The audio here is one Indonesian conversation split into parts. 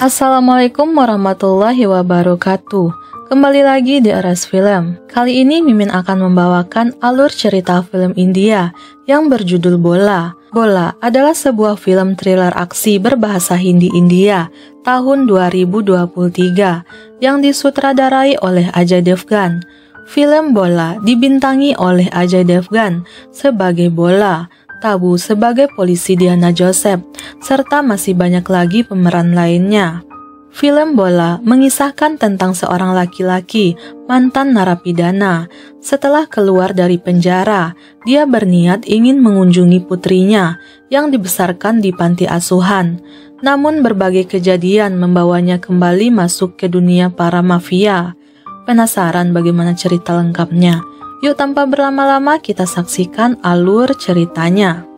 Assalamualaikum warahmatullahi wabarakatuh. Kembali lagi di Aras Film. Kali ini Mimin akan membawakan alur cerita film India yang berjudul Bola. Bola adalah sebuah film thriller aksi berbahasa Hindi India tahun 2023 yang disutradarai oleh Ajay Devgan. Film Bola dibintangi oleh Ajay Devgan sebagai Bola, Tabu sebagai polisi Diana Joseph, serta masih banyak lagi pemeran lainnya. Film Bola mengisahkan tentang seorang laki-laki mantan narapidana. Setelah keluar dari penjara, dia berniat ingin mengunjungi putrinya yang dibesarkan di panti asuhan. Namun berbagai kejadian membawanya kembali masuk ke dunia para mafia. Penasaran bagaimana cerita lengkapnya? Yuk tanpa berlama-lama kita saksikan alur ceritanya.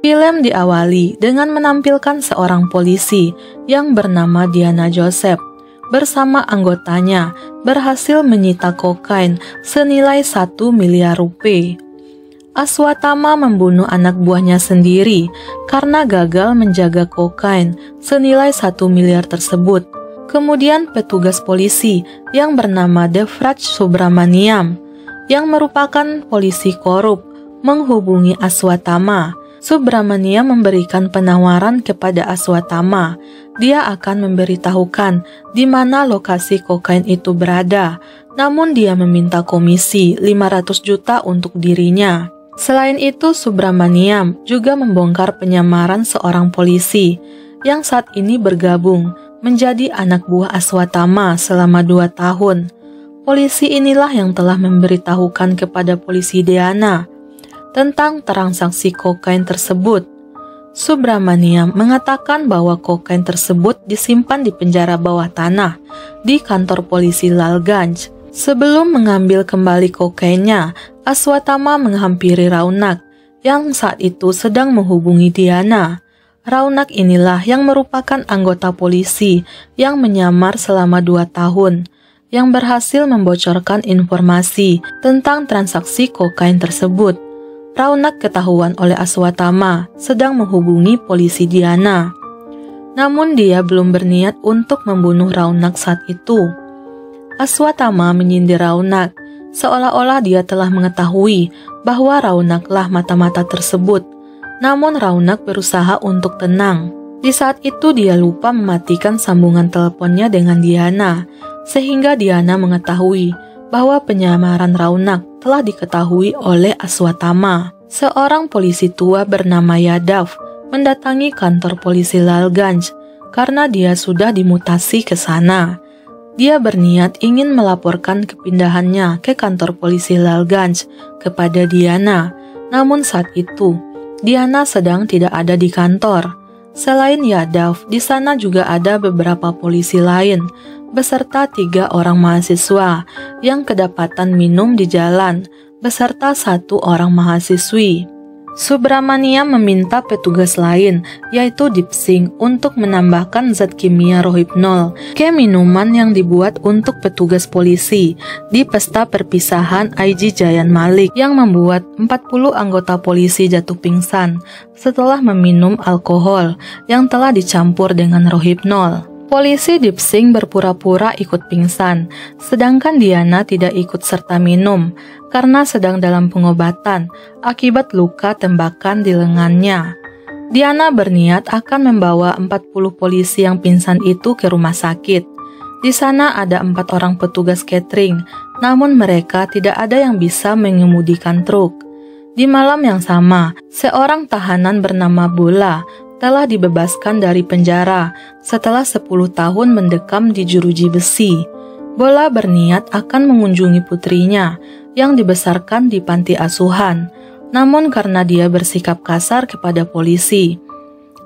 Film diawali dengan menampilkan seorang polisi yang bernama Diana Joseph bersama anggotanya berhasil menyita kokain senilai 1 miliar rupiah. Aswatama membunuh anak buahnya sendiri karena gagal menjaga kokain senilai 1 miliar tersebut. Kemudian petugas polisi yang bernama Devraj Subramaniam yang merupakan polisi korup menghubungi Aswatama. Subramania memberikan penawaran kepada Aswatama. Dia akan memberitahukan di mana lokasi kokain itu berada. Namun dia meminta komisi 500 juta untuk dirinya. Selain itu, Subramaniam juga membongkar penyamaran seorang polisi yang saat ini bergabung menjadi anak buah Aswatama selama 2 tahun. Polisi inilah yang telah memberitahukan kepada polisi Diana tentang transaksi kokain tersebut. Subramaniam mengatakan bahwa kokain tersebut disimpan di penjara bawah tanah di kantor polisi Lalganj. Sebelum mengambil kembali kokainnya, Aswatama menghampiri Raunak yang saat itu sedang menghubungi Diana. Raunak inilah yang merupakan anggota polisi yang menyamar selama 2 tahun, yang berhasil membocorkan informasi tentang transaksi kokain tersebut. Raunak ketahuan oleh Aswatama sedang menghubungi polisi Diana. Namun dia belum berniat untuk membunuh Raunak saat itu. Aswatama menyindir Raunak, seolah-olah dia telah mengetahui bahwa Raunaklah mata-mata tersebut. Namun Raunak berusaha untuk tenang. Di saat itu dia lupa mematikan sambungan teleponnya dengan Diana, sehingga Diana mengetahui bahwa penyamaran Raunak telah diketahui oleh Aswatama. Seorang polisi tua bernama Yadav mendatangi kantor polisi Lalganj karena dia sudah dimutasi ke sana. Dia berniat ingin melaporkan kepindahannya ke kantor polisi Lalganj kepada Diana. Namun saat itu, Diana sedang tidak ada di kantor. Selain Yadav, di sana juga ada beberapa polisi lain beserta 3 orang mahasiswa yang kedapatan minum di jalan, beserta 1 orang mahasiswi. Subramaniam meminta petugas lain, yaitu Dipsing, untuk menambahkan zat kimia rohypnol ke minuman yang dibuat untuk petugas polisi di pesta perpisahan IG Jayan Malik yang membuat 40 anggota polisi jatuh pingsan setelah meminum alkohol yang telah dicampur dengan rohypnol. Polisi Dipsing berpura-pura ikut pingsan, sedangkan Diana tidak ikut serta minum karena sedang dalam pengobatan akibat luka tembakan di lengannya. Diana berniat akan membawa 40 polisi yang pingsan itu ke rumah sakit. Di sana ada 4 orang petugas catering, namun mereka tidak ada yang bisa mengemudikan truk. Di malam yang sama, seorang tahanan bernama Bola telah dibebaskan dari penjara setelah 10 tahun mendekam di jeruji besi. Bola berniat akan mengunjungi putrinya yang dibesarkan di panti asuhan. Namun karena dia bersikap kasar kepada polisi,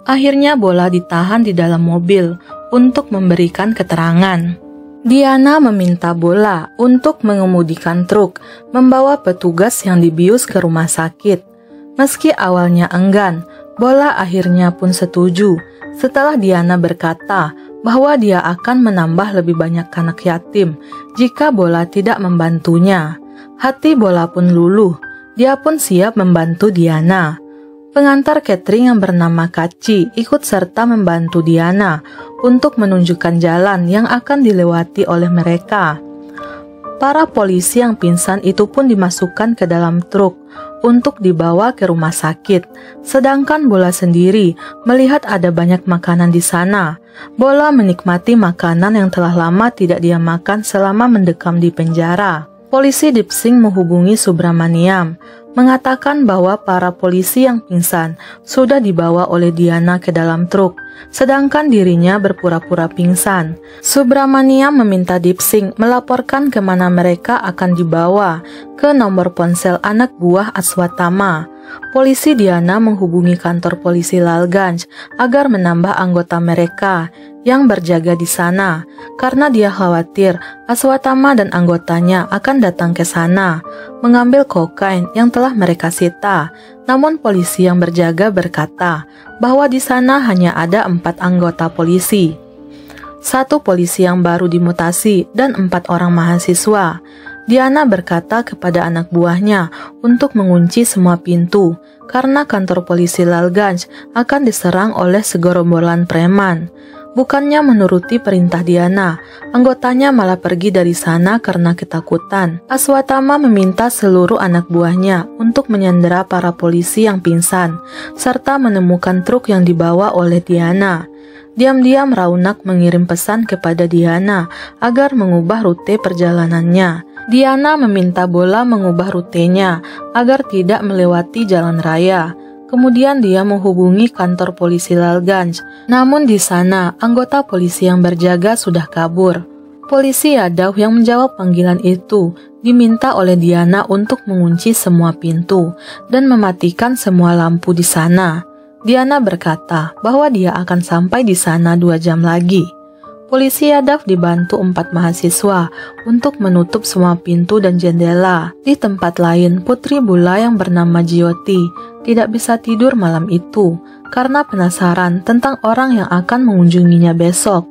Akhirnya Bola ditahan di dalam mobil untuk memberikan keterangan. Diana meminta Bola untuk mengemudikan truk, membawa petugas yang dibius ke rumah sakit. Meski awalnya enggan, Bola akhirnya pun setuju setelah Diana berkata bahwa dia akan menambah lebih banyak anak yatim jika Bola tidak membantunya. Hati Bola pun luluh, dia pun siap membantu Diana. Pengantar catering yang bernama Kaci ikut serta membantu Diana untuk menunjukkan jalan yang akan dilewati oleh mereka. Para polisi yang pingsan itu pun dimasukkan ke dalam truk untuk dibawa ke rumah sakit. Sedangkan Bola sendiri melihat ada banyak makanan di sana. Bola menikmati makanan yang telah lama tidak dia makan selama mendekam di penjara. Polisi Dipsing menghubungi Subramaniam, mengatakan bahwa para polisi yang pingsan sudah dibawa oleh Diana ke dalam truk, sedangkan dirinya berpura-pura pingsan. Subramaniam meminta Dipsing melaporkan kemana mereka akan dibawa, ke nomor ponsel anak buah Aswatama. Polisi Diana menghubungi kantor polisi Lalganj agar menambah anggota mereka yang berjaga di sana, karena dia khawatir Aswatama dan anggotanya akan datang ke sana, mengambil kokain yang telah mereka sita. Namun polisi yang berjaga berkata bahwa di sana hanya ada 4 anggota polisi. 1 polisi yang baru dimutasi dan 4 orang mahasiswa. Diana berkata kepada anak buahnya untuk mengunci semua pintu, karena kantor polisi Lalganj akan diserang oleh segerombolan preman. Bukannya menuruti perintah Diana, anggotanya malah pergi dari sana karena ketakutan. Aswatama meminta seluruh anak buahnya untuk menyandera para polisi yang pingsan, serta menemukan truk yang dibawa oleh Diana. Diam-diam Raunak mengirim pesan kepada Diana agar mengubah rute perjalanannya. Diana meminta Bola mengubah rutenya agar tidak melewati jalan raya. Kemudian dia menghubungi kantor polisi Lalganj. Namun di sana anggota polisi yang berjaga sudah kabur. Polisi Yadav yang menjawab panggilan itu diminta oleh Diana untuk mengunci semua pintu dan mematikan semua lampu di sana. Diana berkata bahwa dia akan sampai di sana 2 jam lagi. Polisi Yadav dibantu 4 mahasiswa untuk menutup semua pintu dan jendela. Di tempat lain, putri Bola yang bernama Jyoti tidak bisa tidur malam itu karena penasaran tentang orang yang akan mengunjunginya besok.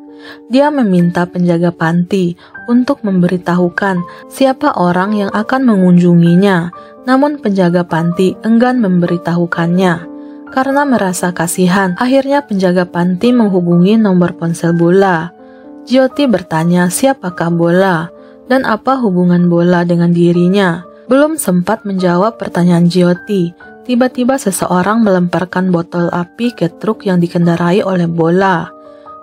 Dia meminta penjaga panti untuk memberitahukan siapa orang yang akan mengunjunginya, namun penjaga panti enggan memberitahukannya. Karena merasa kasihan, akhirnya penjaga panti menghubungi nomor ponsel Bola. Jyoti bertanya siapakah Bola dan apa hubungan Bola dengan dirinya. Belum sempat menjawab pertanyaan Jyoti, tiba-tiba seseorang melemparkan botol api ke truk yang dikendarai oleh Bola.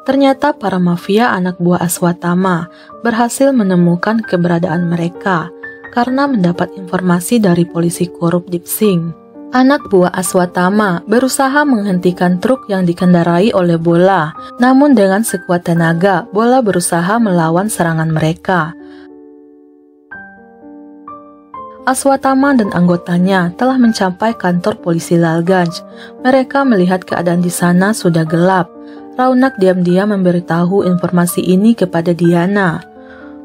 Ternyata para mafia anak buah Aswatama berhasil menemukan keberadaan mereka karena mendapat informasi dari polisi korup Dipsing. Anak buah Aswatama berusaha menghentikan truk yang dikendarai oleh Bola, namun dengan sekuat tenaga, Bola berusaha melawan serangan mereka. Aswatama dan anggotanya telah mencapai kantor polisi Lalganj. Mereka melihat keadaan di sana sudah gelap. Raunak diam-diam memberitahu informasi ini kepada Diana.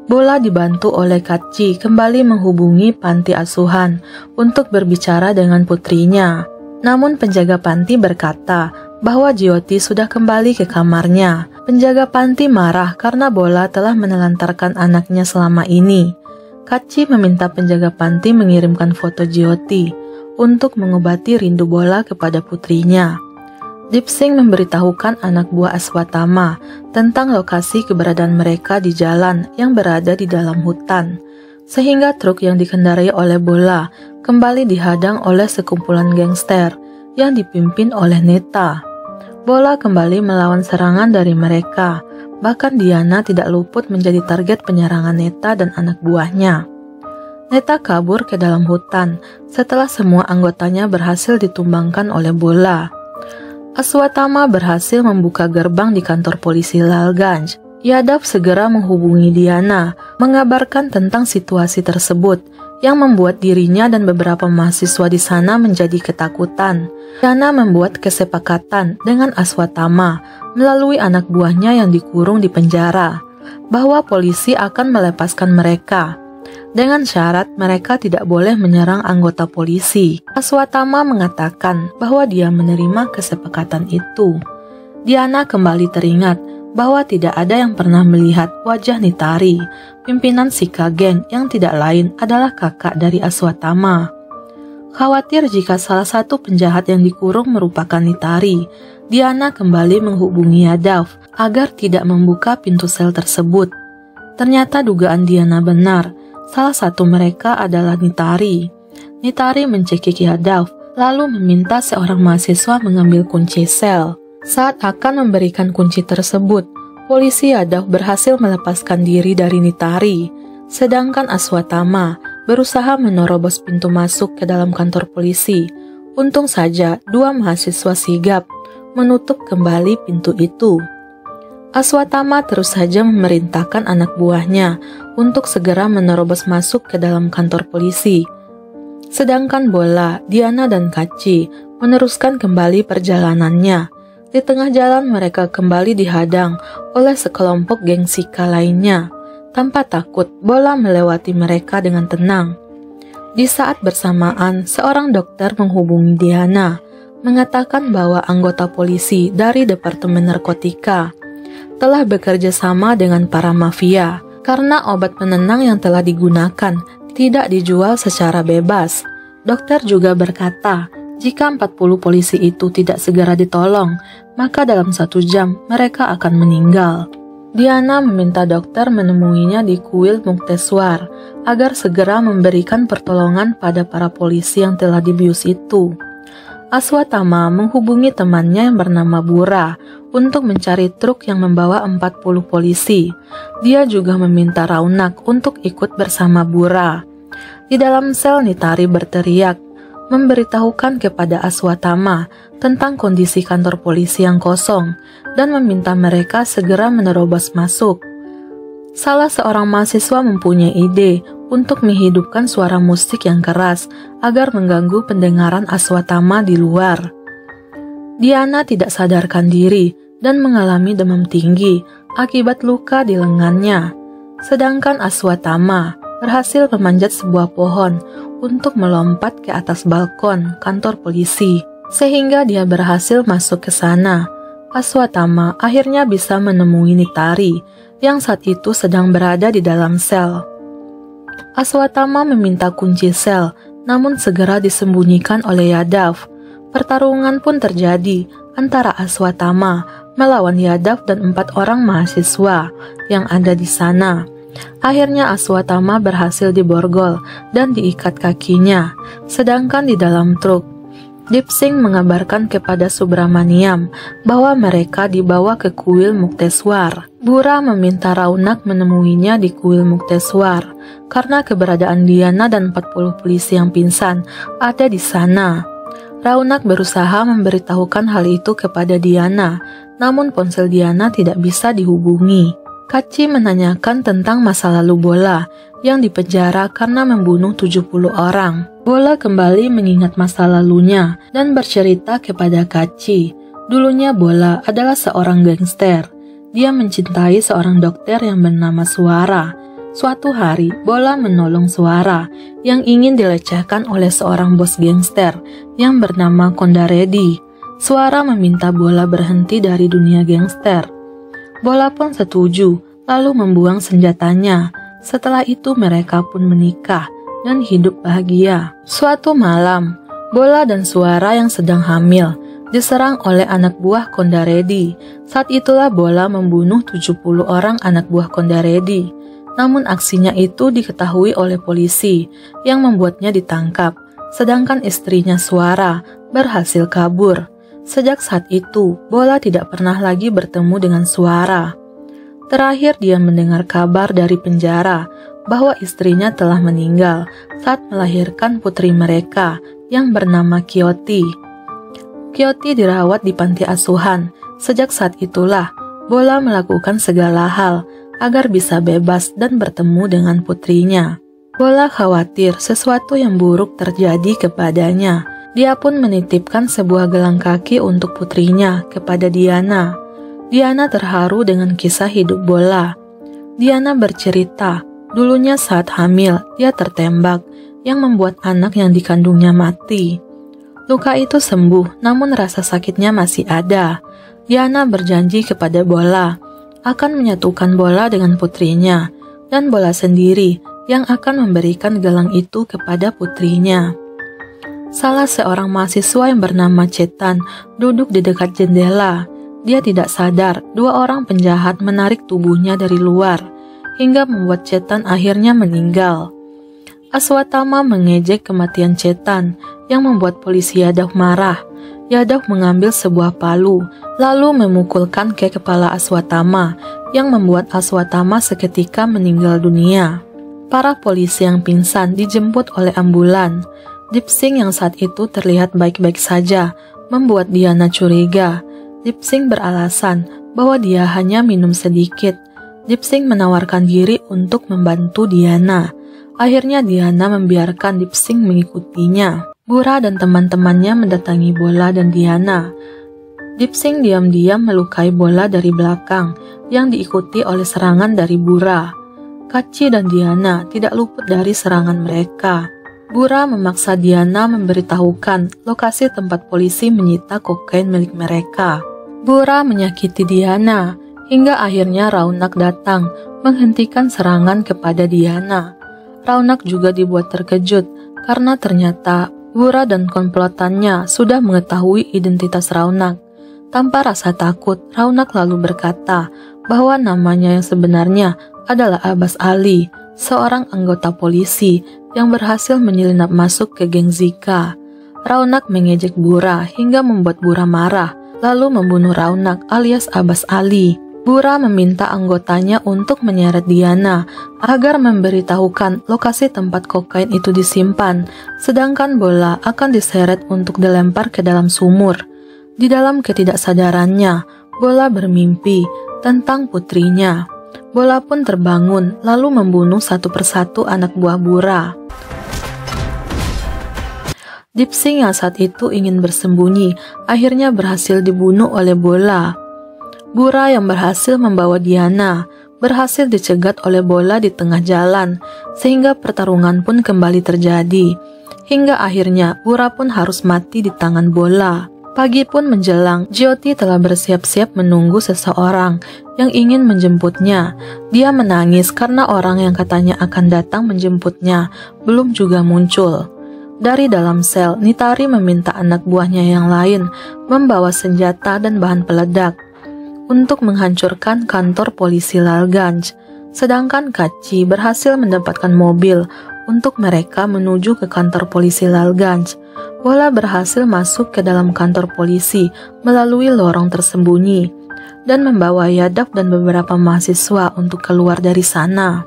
Bola dibantu oleh Kaci kembali menghubungi panti asuhan untuk berbicara dengan putrinya. Namun penjaga panti berkata bahwa Jyoti sudah kembali ke kamarnya. Penjaga panti marah karena Bola telah menelantarkan anaknya selama ini. Kaci meminta penjaga panti mengirimkan foto Jyoti untuk mengobati rindu Bola kepada putrinya. Dipsing memberitahukan anak buah Aswatama tentang lokasi keberadaan mereka di jalan yang berada di dalam hutan, sehingga truk yang dikendarai oleh Bola kembali dihadang oleh sekumpulan gangster yang dipimpin oleh Neta. Bola kembali melawan serangan dari mereka, bahkan Diana tidak luput menjadi target penyerangan Neta dan anak buahnya. Neta kabur ke dalam hutan setelah semua anggotanya berhasil ditumbangkan oleh Bola. Aswatama berhasil membuka gerbang di kantor polisi Lalganj. Yadav segera menghubungi Diana, mengabarkan tentang situasi tersebut yang membuat dirinya dan beberapa mahasiswa di sana menjadi ketakutan. Diana membuat kesepakatan dengan Aswatama melalui anak buahnya yang dikurung di penjara, bahwa polisi akan melepaskan mereka, dengan syarat mereka tidak boleh menyerang anggota polisi. Aswatama mengatakan bahwa dia menerima kesepakatan itu. Diana kembali teringat bahwa tidak ada yang pernah melihat wajah Nitari, pimpinan Sika Geng yang tidak lain adalah kakak dari Aswatama. Khawatir jika salah satu penjahat yang dikurung merupakan Nitari, Diana kembali menghubungi Yadav agar tidak membuka pintu sel tersebut. Ternyata dugaan Diana benar, salah satu mereka adalah Nitari. Nitari mencekik Yadav, lalu meminta seorang mahasiswa mengambil kunci sel. Saat akan memberikan kunci tersebut, polisi Yadav berhasil melepaskan diri dari Nitari, sedangkan Aswatama berusaha menerobos pintu masuk ke dalam kantor polisi. Untung saja dua mahasiswa sigap menutup kembali pintu itu. Aswatama terus saja memerintahkan anak buahnya untuk segera menerobos masuk ke dalam kantor polisi. Sedangkan Bola, Diana, dan Kaci meneruskan kembali perjalanannya. Di tengah jalan mereka kembali dihadang oleh sekelompok geng Sika lainnya. Tanpa takut, Bola melewati mereka dengan tenang. Di saat bersamaan, seorang dokter menghubungi Diana, mengatakan bahwa anggota polisi dari Departemen Narkotika telah bekerja sama dengan para mafia karena obat penenang yang telah digunakan tidak dijual secara bebas. Dokter juga berkata, jika 40 polisi itu tidak segera ditolong, maka dalam 1 jam mereka akan meninggal. Diana meminta dokter menemuinya di kuil Mukteswar agar segera memberikan pertolongan pada para polisi yang telah dibius itu. Aswatama menghubungi temannya yang bernama Bura untuk mencari truk yang membawa 40 polisi. Dia juga meminta Raunak untuk ikut bersama Bura. Di dalam sel, Nitari berteriak, memberitahukan kepada Aswatama tentang kondisi kantor polisi yang kosong dan meminta mereka segera menerobos masuk. Salah seorang mahasiswa mempunyai ide untuk menghidupkan suara musik yang keras agar mengganggu pendengaran Aswatama di luar. Diana tidak sadarkan diri dan mengalami demam tinggi akibat luka di lengannya. Sedangkan Aswatama berhasil memanjat sebuah pohon untuk melompat ke atas balkon kantor polisi, sehingga dia berhasil masuk ke sana. Aswatama akhirnya bisa menemui Nitari yang saat itu sedang berada di dalam sel. Aswatama meminta kunci sel, namun segera disembunyikan oleh Yadav. Pertarungan pun terjadi antara Aswatama melawan Yadav dan 4 orang mahasiswa yang ada di sana. Akhirnya Aswatama berhasil diborgol dan diikat kakinya, sedangkan di dalam truk, Dipsing mengabarkan kepada Subramaniam bahwa mereka dibawa ke kuil Mukteswar. Bura meminta Raunak menemuinya di kuil Mukteswar karena keberadaan Diana dan 40 polisi yang pingsan ada di sana. Raunak berusaha memberitahukan hal itu kepada Diana, namun ponsel Diana tidak bisa dihubungi. Kaci menanyakan tentang masa lalu Bola yang dipenjara karena membunuh 70 orang. Bola kembali mengingat masa lalunya dan bercerita kepada Kaci. Dulunya Bola adalah seorang gangster. Dia mencintai seorang dokter yang bernama Suara. Suatu hari, Bola menolong Suara yang ingin dilecehkan oleh seorang bos gangster yang bernama Kondaredi. Suara meminta Bola berhenti dari dunia gangster. Bola pun setuju, lalu membuang senjatanya. Setelah itu mereka pun menikah dan hidup bahagia. Suatu malam, Bola dan Suara yang sedang hamil diserang oleh anak buah Kondaredi. Saat itulah Bola membunuh 70 orang anak buah Kondaredi. Namun aksinya itu diketahui oleh polisi yang membuatnya ditangkap, sedangkan istrinya Suara berhasil kabur. Sejak saat itu, Bola tidak pernah lagi bertemu dengan Suara. Terakhir dia mendengar kabar dari penjara bahwa istrinya telah meninggal saat melahirkan putri mereka yang bernama Kyoti. Kyoti dirawat di panti asuhan. Sejak saat itulah, Bola melakukan segala hal agar bisa bebas dan bertemu dengan putrinya. Bola khawatir sesuatu yang buruk terjadi kepadanya. Dia pun menitipkan sebuah gelang kaki untuk putrinya kepada Diana. Diana terharu dengan kisah hidup Bola. Diana bercerita, dulunya saat hamil, dia tertembak, yang membuat anak yang dikandungnya mati. Luka itu sembuh, namun rasa sakitnya masih ada. Diana berjanji kepada Bola, akan menyatukan Bola dengan putrinya, dan Bola sendiri yang akan memberikan gelang itu kepada putrinya. Salah seorang mahasiswa yang bernama Chetan duduk di dekat jendela. Dia tidak sadar dua orang penjahat menarik tubuhnya dari luar, hingga membuat Chetan akhirnya meninggal. Aswatama mengejek kematian Chetan, yang membuat polisi Yadav marah. Yadav mengambil sebuah palu, lalu memukulkan ke kepala Aswatama, yang membuat Aswatama seketika meninggal dunia. Para polisi yang pingsan dijemput oleh ambulan. Dipsing yang saat itu terlihat baik-baik saja, membuat Diana curiga. Dipsing beralasan bahwa dia hanya minum sedikit. Dipsing menawarkan diri untuk membantu Diana. Akhirnya Diana membiarkan Dipsing mengikutinya. Bura dan teman-temannya mendatangi Bola dan Diana. Dipsing diam-diam melukai Bola dari belakang, yang diikuti oleh serangan dari Bura. Kaci dan Diana tidak luput dari serangan mereka. Bura memaksa Diana memberitahukan lokasi tempat polisi menyita kokain milik mereka. Bura menyakiti Diana, hingga akhirnya Raunak datang menghentikan serangan kepada Diana. Raunak juga dibuat terkejut karena ternyata Bura dan komplotannya sudah mengetahui identitas Raunak. Tanpa rasa takut, Raunak lalu berkata bahwa namanya yang sebenarnya adalah Abbas Ali, seorang anggota polisi yang berhasil menyelinap masuk ke geng Zika. Raunak mengejek Bura hingga membuat Bura marah, lalu membunuh Raunak alias Abbas Ali. Bura meminta anggotanya untuk menyeret Diana agar memberitahukan lokasi tempat kokain itu disimpan, sedangkan Bola akan diseret untuk dilempar ke dalam sumur. Di dalam ketidaksadarannya, Bola bermimpi tentang putrinya. Bola pun terbangun lalu membunuh satu persatu anak buah Bura. Dipsing yang saat itu ingin bersembunyi akhirnya berhasil dibunuh oleh Bola. Bura yang berhasil membawa Diana berhasil dicegat oleh Bola di tengah jalan, sehingga pertarungan pun kembali terjadi. Hingga akhirnya Bura pun harus mati di tangan Bola. Pagi pun menjelang, Jyoti telah bersiap-siap menunggu seseorang yang ingin menjemputnya. Dia menangis karena orang yang katanya akan datang menjemputnya belum juga muncul. Dari dalam sel, Nitari meminta anak buahnya yang lain membawa senjata dan bahan peledak untuk menghancurkan kantor polisi Lalganj. Sedangkan Kaci berhasil mendapatkan mobil untuk mereka menuju ke kantor polisi Lalganj. Bola berhasil masuk ke dalam kantor polisi melalui lorong tersembunyi dan membawa Yadav dan beberapa mahasiswa untuk keluar dari sana.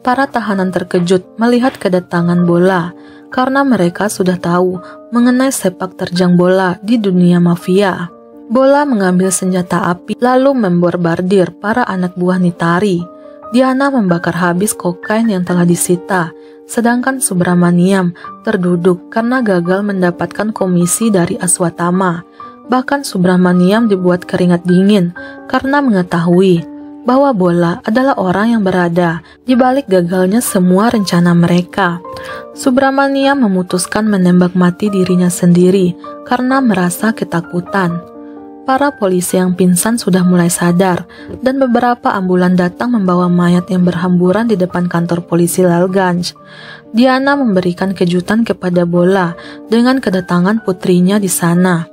Para tahanan terkejut melihat kedatangan Bola karena mereka sudah tahu mengenai sepak terjang Bola di dunia mafia. Bola mengambil senjata api lalu membombardir para anak buah Nitari. Diana membakar habis kokain yang telah disita, sedangkan Subramaniam terduduk karena gagal mendapatkan komisi dari Aswatama. Bahkan Subramaniam dibuat keringat dingin karena mengetahui bahwa Bola adalah orang yang berada di balik gagalnya semua rencana mereka. Subramaniam memutuskan menembak mati dirinya sendiri karena merasa ketakutan. Para polisi yang pingsan sudah mulai sadar dan beberapa ambulan datang membawa mayat yang berhamburan di depan kantor polisi Lalganj. Diana memberikan kejutan kepada Bola dengan kedatangan putrinya di sana.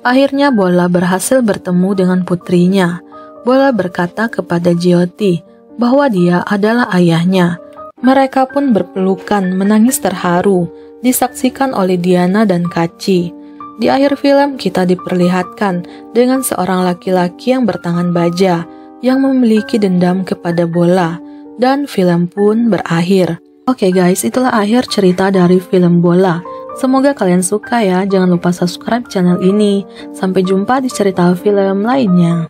Akhirnya Bola berhasil bertemu dengan putrinya. Bola berkata kepada Jyoti bahwa dia adalah ayahnya. Mereka pun berpelukan menangis terharu, disaksikan oleh Diana dan Kaci. Di akhir film kita diperlihatkan dengan seorang laki-laki yang bertangan baja yang memiliki dendam kepada Bola, dan film pun berakhir. Oke guys, itulah akhir cerita dari film Bola. Semoga kalian suka ya, jangan lupa subscribe channel ini. Sampai jumpa di cerita film lainnya.